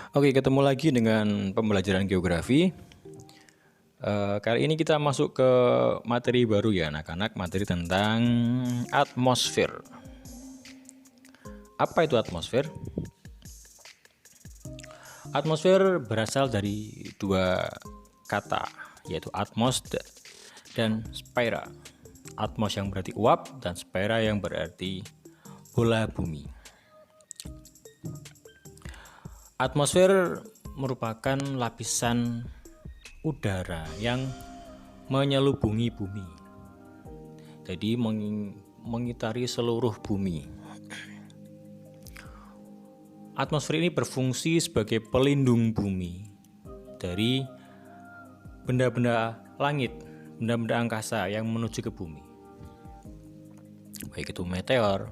Oke, ketemu lagi dengan pembelajaran geografi. Kali ini kita masuk ke materi baru ya anak-anak, materi tentang atmosfer. Apa itu atmosfer? Atmosfer berasal dari dua kata, yaitu atmos dan sphaera. Atmos yang berarti uap dan sphaera yang berarti bola bumi. Atmosfer merupakan lapisan udara yang menyelubungi bumi. Jadi mengitari seluruh bumi. Atmosfer ini berfungsi sebagai pelindung bumi dari benda-benda langit, benda-benda angkasa yang menuju ke bumi. Baik itu meteor,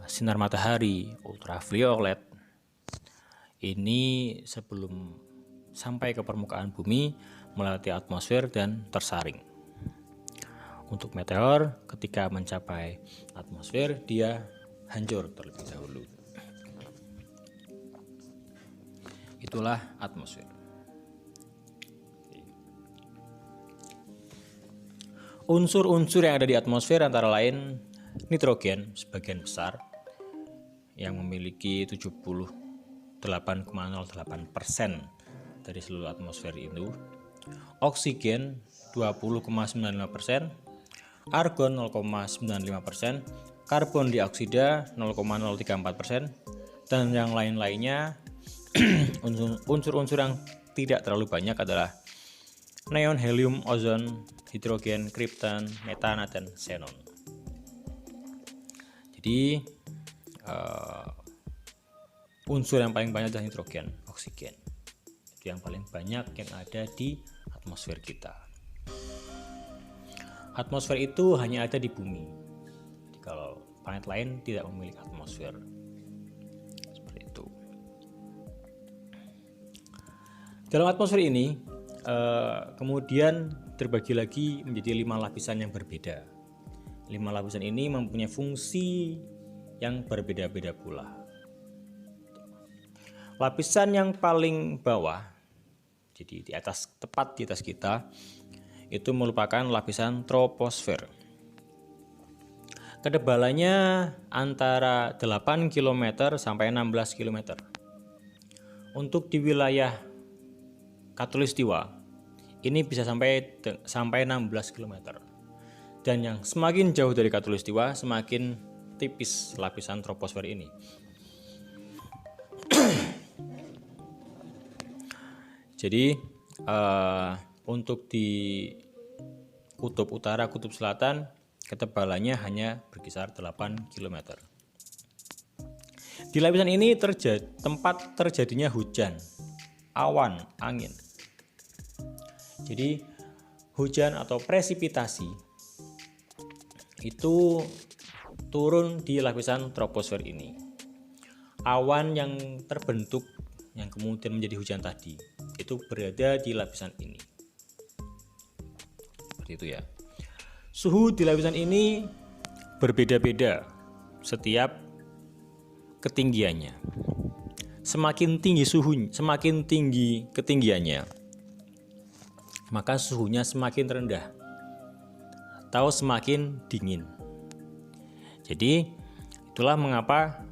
sinar matahari, ultraviolet. Ini sebelum sampai ke permukaan bumi melewati atmosfer dan tersaring. Untuk meteor, ketika mencapai atmosfer, dia hancur terlebih dahulu. Itulah atmosfer. Unsur-unsur yang ada di atmosfer antara lain nitrogen sebagian besar yang memiliki 78,08% dari seluruh atmosfer itu, oksigen 20,95%, argon 0,95%, karbon dioksida 0,034%, dan yang lain-lainnya. Unsur-unsur yang tidak terlalu banyak adalah neon, helium, ozon, hidrogen, kripton, metana, dan xenon. Jadi unsur yang paling banyak adalah nitrogen, oksigen. Itu yang paling banyak yang ada di atmosfer kita. Atmosfer itu hanya ada di bumi. Jadi kalau planet lain tidak memiliki atmosfer. Seperti itu. Dalam atmosfer ini kemudian terbagi lagi menjadi 5 lapisan yang berbeda. 5 lapisan ini mempunyai fungsi yang berbeda-beda pula. Lapisan yang paling bawah, jadi di atas, tepat di atas kita, itu merupakan lapisan troposfer. Ketebalannya antara 8 km sampai 16 km. Untuk di wilayah Khatulistiwa, ini bisa sampai 16 km. Dan yang semakin jauh dari Khatulistiwa, semakin tipis lapisan troposfer ini. Jadi untuk di kutub utara, kutub selatan, ketebalannya hanya berkisar 8 km. Di lapisan ini tempat terjadinya hujan, awan, angin. Jadi hujan atau presipitasi itu turun di lapisan troposfer ini. Awan yang terbentuk yang kemudian menjadi hujan tadi itu berada di lapisan ini. Seperti itu ya. Suhu di lapisan ini berbeda-beda setiap ketinggiannya. Semakin tinggi suhu, semakin tinggi ketinggiannya, maka suhunya semakin rendah atau semakin dingin. Jadi itulah mengapa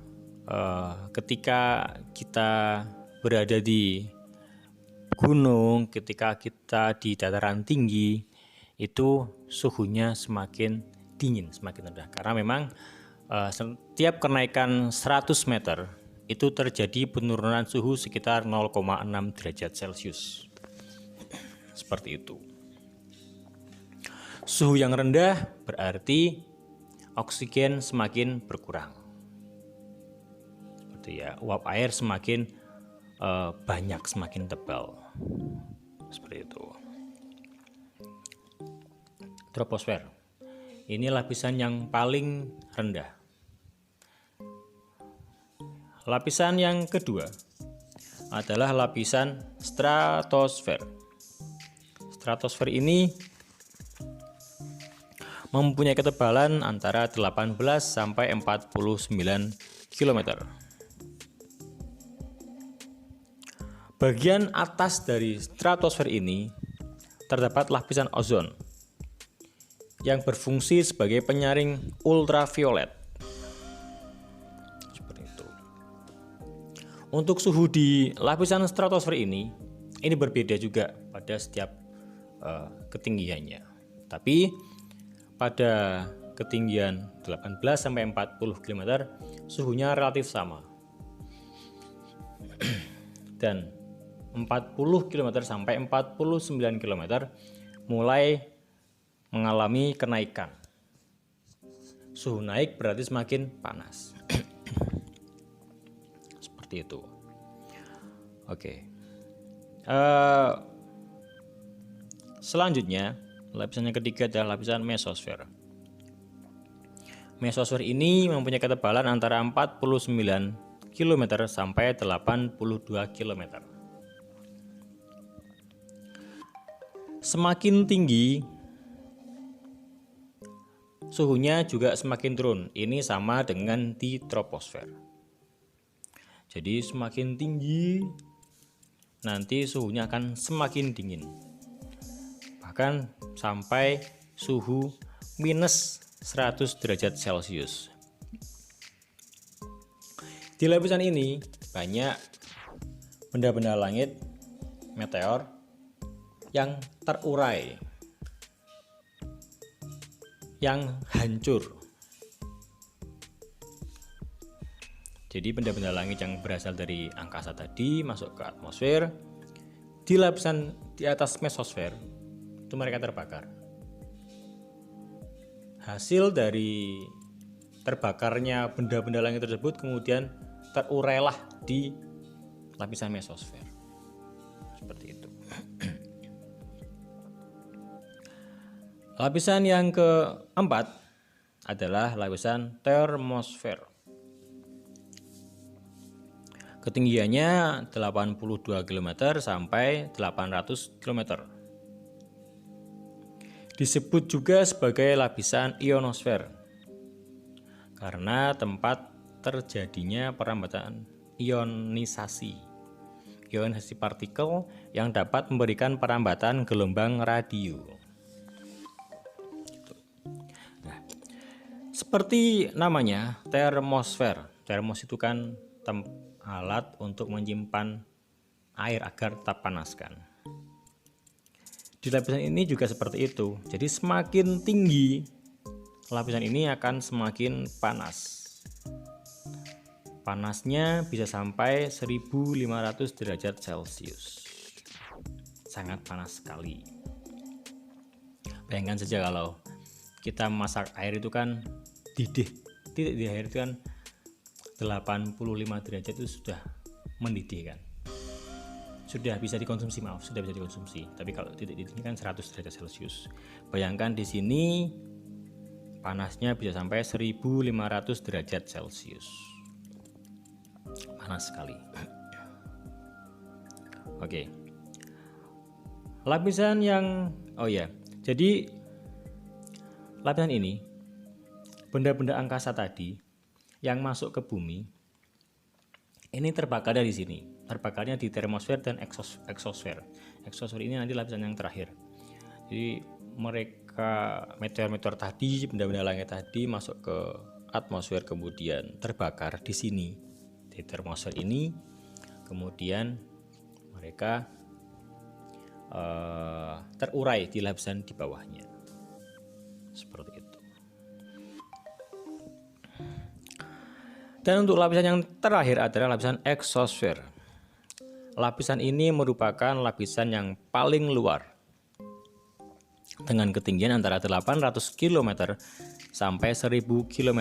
ketika kita berada di gunung, ketika kita di dataran tinggi, itu suhunya semakin dingin, semakin rendah. Karena memang setiap kenaikan 100 meter itu terjadi penurunan suhu sekitar 0,6 derajat Celcius. Seperti itu. Suhu yang rendah berarti oksigen semakin berkurang. Seperti ya, uap air semakin banyak, semakin tebal. Seperti itu. Troposfer. Ini lapisan yang paling rendah. Lapisan yang kedua adalah lapisan stratosfer. Stratosfer ini mempunyai ketebalan antara 18 sampai 49 km. Bagian atas dari stratosfer ini terdapat lapisan ozon yang berfungsi sebagai penyaring ultraviolet. Seperti itu. Untuk suhu di lapisan stratosfer ini berbeda juga pada setiap ketinggiannya. Tapi pada ketinggian 18 sampai 40 km suhunya relatif sama. Dan 40 km sampai 49 km mulai mengalami kenaikan. Suhu naik berarti semakin panas. Seperti itu. Oke. Selanjutnya, lapisan yang ketiga adalah lapisan mesosfer. Mesosfer ini mempunyai ketebalan antara 49 km sampai 82 km. Semakin tinggi, suhunya juga semakin turun. Ini sama dengan di troposfer. Jadi semakin tinggi, nanti suhunya akan semakin dingin. Bahkan sampai suhu minus 100 derajat Celcius. Di lapisan ini banyak benda-benda langit, meteor yang terurai, yang hancur. Jadi benda-benda langit yang berasal dari angkasa tadi masuk ke atmosfer, di lapisan di atas mesosfer itu mereka terbakar. Hasil dari terbakarnya benda-benda langit tersebut kemudian terurailah di lapisan mesosfer. Seperti itu. Lapisan yang keempat adalah lapisan termosfer. Ketinggiannya 82 km sampai 800 km. Disebut juga sebagai lapisan ionosfer karena tempat terjadinya perambatan ionisasi partikel yang dapat memberikan perambatan gelombang radio. Nah, seperti namanya, termosfer. Termos itu kan alat untuk menyimpan air agar tak panaskan. Di lapisan ini juga seperti itu. Jadi semakin tinggi lapisan ini akan semakin panas. Panasnya bisa sampai 1500 derajat Celcius. Sangat panas sekali. Bayangkan saja kalau kita masak air itu kan didih. Titik di air itu kan 85 derajat itu sudah mendidih kan. Sudah bisa dikonsumsi, Tapi kalau titik ini kan 100 derajat Celcius. Bayangkan di sini panasnya bisa sampai 1500 derajat Celcius. Panas sekali. Oke. Lapisan yang jadi lapisan ini benda-benda angkasa tadi yang masuk ke bumi ini terbakar dari sini. Terbakarnya di termosfer dan eksosfer. Eksosfer ini nanti lapisan yang terakhir. Jadi mereka meteor-meteor tadi, benda-benda langit tadi masuk ke atmosfer kemudian terbakar di sini di termosfer ini. Kemudian mereka terurai di lapisan di bawahnya. Seperti itu. Dan untuk lapisan yang terakhir adalah lapisan eksosfer. Lapisan ini merupakan lapisan yang paling luar dengan ketinggian antara 800 km sampai 1000 km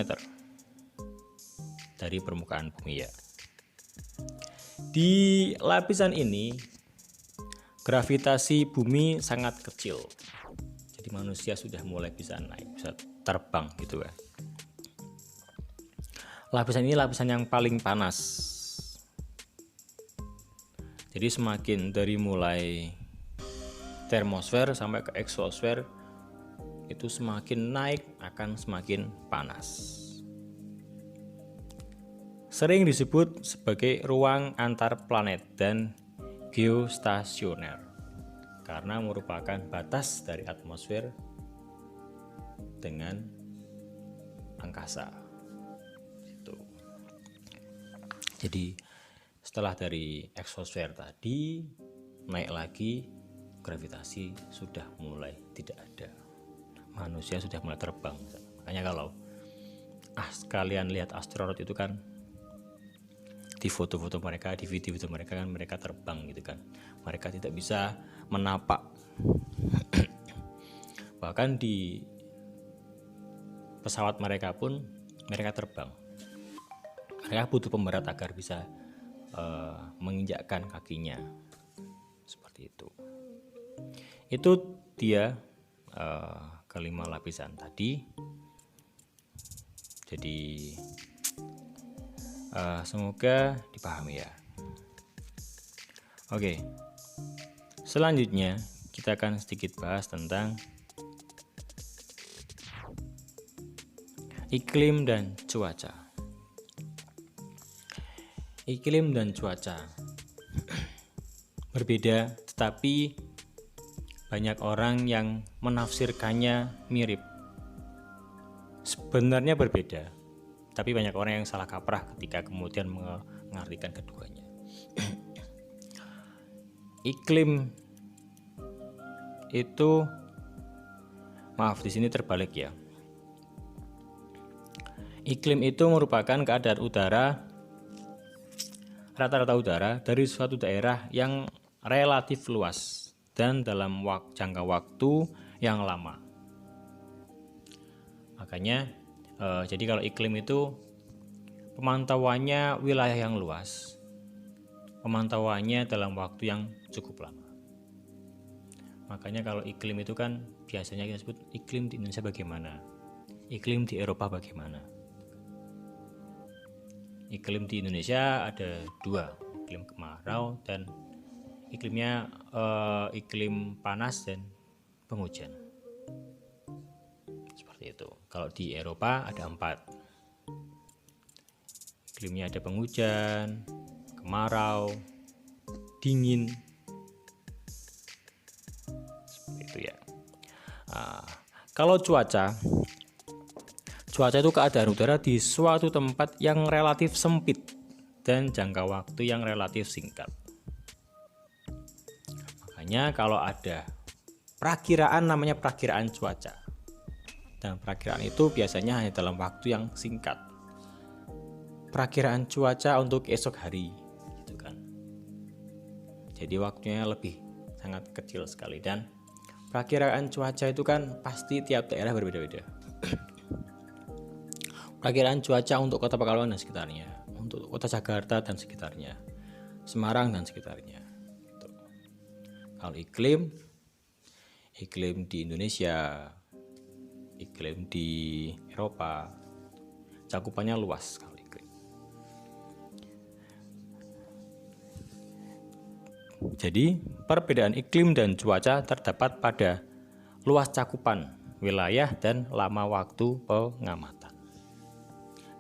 dari permukaan bumi ya. Di lapisan ini gravitasi bumi sangat kecil. Jadi manusia sudah mulai bisa naik, bisa terbang gitu ya. Lapisan ini lapisan yang paling panas. Jadi semakin dari mulai termosfer sampai ke eksosfer itu semakin naik akan semakin panas. Sering disebut sebagai ruang antar planet dan geostasioner karena merupakan batas dari atmosfer dengan angkasa. Itu. Jadi setelah dari eksosfer tadi naik lagi, gravitasi sudah mulai tidak ada. Manusia sudah mulai terbang. Makanya kalau kalian lihat astronot itu kan di foto-foto mereka, di video-video mereka kan mereka terbang gitu kan. Mereka tidak bisa menapak. Bahkan di pesawat mereka pun mereka terbang. Mereka butuh pemberat agar bisa menginjakkan kakinya. Seperti itu. Itu dia kelima lapisan tadi. Jadi semoga dipahami ya. Oke. Selanjutnya kita akan sedikit bahas tentang iklim dan cuaca. Iklim dan cuaca berbeda, tetapi banyak orang yang menafsirkannya mirip. Sebenarnya berbeda, tapi banyak orang yang salah kaprah ketika kemudian mengartikan keduanya. Iklim itu, maaf di sini terbalik ya. Iklim itu merupakan keadaan udara, rata-rata udara dari suatu daerah yang relatif luas dan dalam jangka waktu yang lama. Makanya jadi kalau iklim itu pemantauannya wilayah yang luas, pemantauannya dalam waktu yang cukup lama. Makanya kalau iklim itu kan biasanya kita sebut iklim di Indonesia bagaimana, iklim di Eropa bagaimana. Iklim di Indonesia ada dua, iklim kemarau dan iklimnya iklim panas dan penghujan. Seperti itu. Kalau di Eropa ada 4. Iklimnya ada penghujan, kemarau, dingin. Seperti itu ya. Kalau cuaca itu keadaan udara di suatu tempat yang relatif sempit dan jangka waktu yang relatif singkat. Makanya kalau ada perakiraan namanya perakiraan cuaca. Dan perakiraan itu biasanya hanya dalam waktu yang singkat. Perakiraan cuaca untuk esok hari, gitu kan. Jadi waktunya lebih sangat kecil sekali, dan perakiraan cuaca itu kan pasti tiap daerah berbeda-beda. Perakiraan cuaca untuk Kota Pekalongan dan sekitarnya, untuk Kota Jakarta dan sekitarnya, Semarang dan sekitarnya. Gitu. Kalau iklim di Indonesia, iklim di Eropa, cakupannya luas sekali. Jadi, perbedaan iklim dan cuaca terdapat pada luas cakupan wilayah dan lama waktu pengamatan.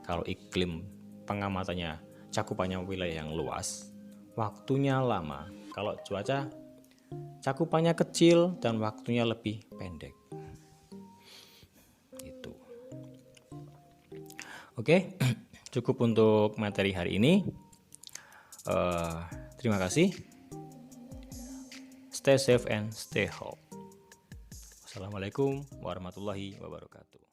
Kalau iklim pengamatannya cakupannya wilayah yang luas, waktunya lama. Kalau cuaca cakupannya kecil dan waktunya lebih pendek. Itu. Oke, cukup untuk materi hari ini. Terima kasih. Stay safe and stay healthy. Wassalamualaikum warahmatullahi wabarakatuh.